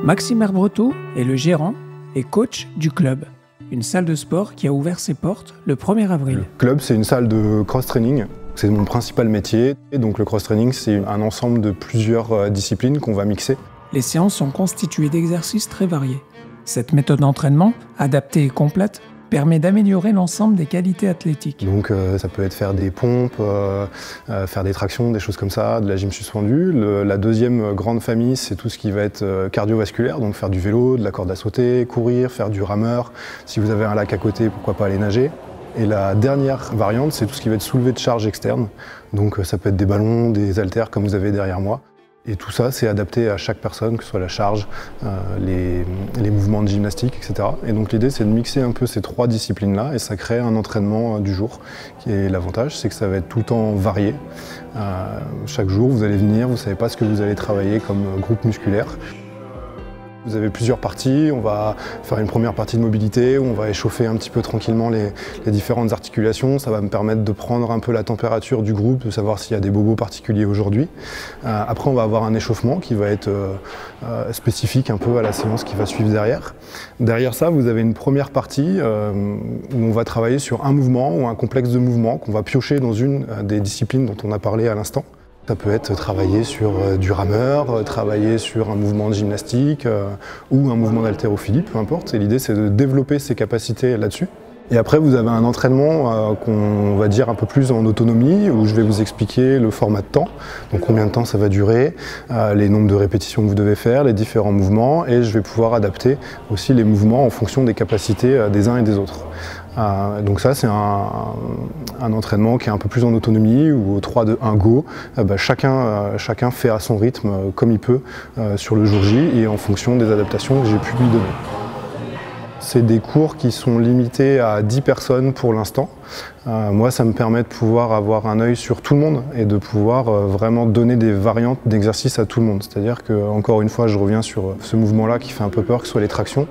Maxime Herbreteau est le gérant et coach du club, une salle de sport qui a ouvert ses portes le 1er avril. Le club, c'est une salle de cross-training. C'est mon principal métier. Et donc le cross-training, c'est un ensemble de plusieurs disciplines qu'on va mixer. Les séances sont constituées d'exercices très variés. Cette méthode d'entraînement, adaptée et complète, permet d'améliorer l'ensemble des qualités athlétiques. Donc ça peut être faire des pompes, faire des tractions, des choses comme ça, de la gym suspendue. La deuxième grande famille, c'est tout ce qui va être cardiovasculaire, donc faire du vélo, de la corde à sauter, courir, faire du rameur. Si vous avez un lac à côté, pourquoi pas aller nager. Et la dernière variante, c'est tout ce qui va être soulevé de charge externe. Donc ça peut être des ballons, des haltères comme vous avez derrière moi. Et tout ça, c'est adapté à chaque personne, que ce soit la charge, les mouvements de gymnastique, etc. Et donc l'idée, c'est de mixer un peu ces trois disciplines-là et ça crée un entraînement du jour. Et l'avantage, c'est que ça va être tout le temps varié. Chaque jour, vous allez venir, vous ne savez pas ce que vous allez travailler comme groupe musculaire. Vous avez plusieurs parties, on va faire une première partie de mobilité où on va échauffer un petit peu tranquillement les différentes articulations. Ça va me permettre de prendre un peu la température du groupe, de savoir s'il y a des bobos particuliers aujourd'hui. Après on va avoir un échauffement qui va être spécifique un peu à la séance qui va suivre derrière. Derrière ça, vous avez une première partie où on va travailler sur un mouvement ou un complexe de mouvements qu'on va piocher dans une des disciplines dont on a parlé à l'instant. Ça peut être travailler sur du rameur, travailler sur un mouvement de gymnastique ou un mouvement d'haltérophilie, peu importe. Et l'idée, c'est de développer ses capacités là-dessus. Et après, vous avez un entraînement qu'on va dire un peu plus en autonomie, où je vais vous expliquer le format de temps, donc combien de temps ça va durer, les nombres de répétitions que vous devez faire, les différents mouvements, et je vais pouvoir adapter aussi les mouvements en fonction des capacités des uns et des autres. Donc ça, c'est un entraînement qui est un peu plus en autonomie, où au 3-2-1 go, chacun fait à son rythme comme il peut sur le jour J et en fonction des adaptations que j'ai pu lui donner. C'est des cours qui sont limités à 10 personnes pour l'instant. Moi, ça me permet de pouvoir avoir un œil sur tout le monde et de pouvoir vraiment donner des variantes d'exercices à tout le monde. C'est-à-dire que, encore une fois, je reviens sur ce mouvement-là qui fait un peu peur, que ce soit les tractions.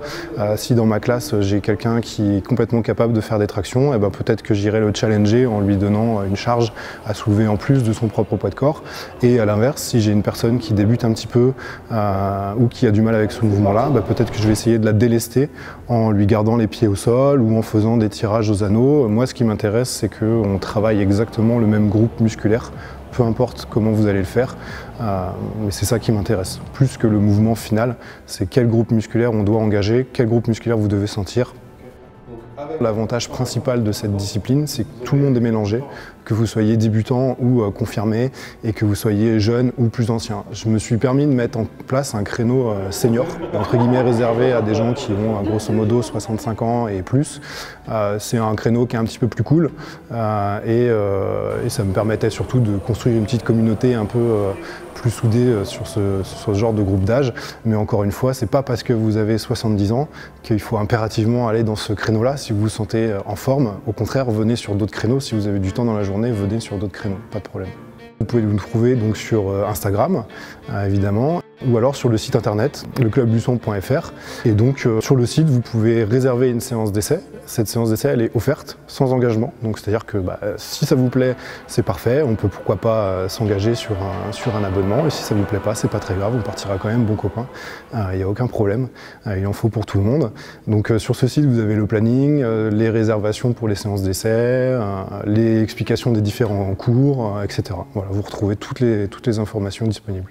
Si dans ma classe, j'ai quelqu'un qui est complètement capable de faire des tractions, peut-être que j'irai le challenger en lui donnant une charge à soulever en plus de son propre poids de corps. Et à l'inverse, si j'ai une personne qui débute un petit peu ou qui a du mal avec ce mouvement-là, peut-être que je vais essayer de la délester en lui gardant les pieds au sol ou en faisant des tirages aux anneaux. Moi, ce qui m'intéresse, c'est qu'on travaille exactement le même groupe musculaire, peu importe comment vous allez le faire, mais c'est ça qui m'intéresse. Plus que le mouvement final, c'est quel groupe musculaire on doit engager, quel groupe musculaire vous devez sentir. L'avantage principal de cette discipline, c'est que tout le monde est mélangé, que vous soyez débutant ou confirmé et que vous soyez jeune ou plus ancien. Je me suis permis de mettre en place un créneau senior, entre guillemets réservé à des gens qui ont grosso modo 65 ans et plus. C'est un créneau qui est un petit peu plus cool et ça me permettait surtout de construire une petite communauté un peu plus soudée sur ce genre de groupe d'âge. Mais encore une fois, c'est pas parce que vous avez 70 ans qu'il faut impérativement aller dans ce créneau-là si vous vous sentez en forme. Au contraire, venez sur d'autres créneaux. Si vous avez du temps dans la journée, venez sur d'autres créneaux, pas de problème. Vous pouvez nous trouver donc sur Instagram, évidemment, ou alors sur le site internet, leclubluçon.fr. Et donc sur le site, vous pouvez réserver une séance d'essai. Cette séance d'essai, elle est offerte, sans engagement. Donc c'est-à-dire que si ça vous plaît, c'est parfait. On peut pourquoi pas s'engager sur un abonnement. Et si ça vous plaît pas, c'est pas très grave. On partira quand même bon copain. Il n'y a aucun problème. Il en faut pour tout le monde. Donc sur ce site, vous avez le planning, les réservations pour les séances d'essai, les explications des différents cours, etc. Voilà, vous retrouvez toutes les informations disponibles.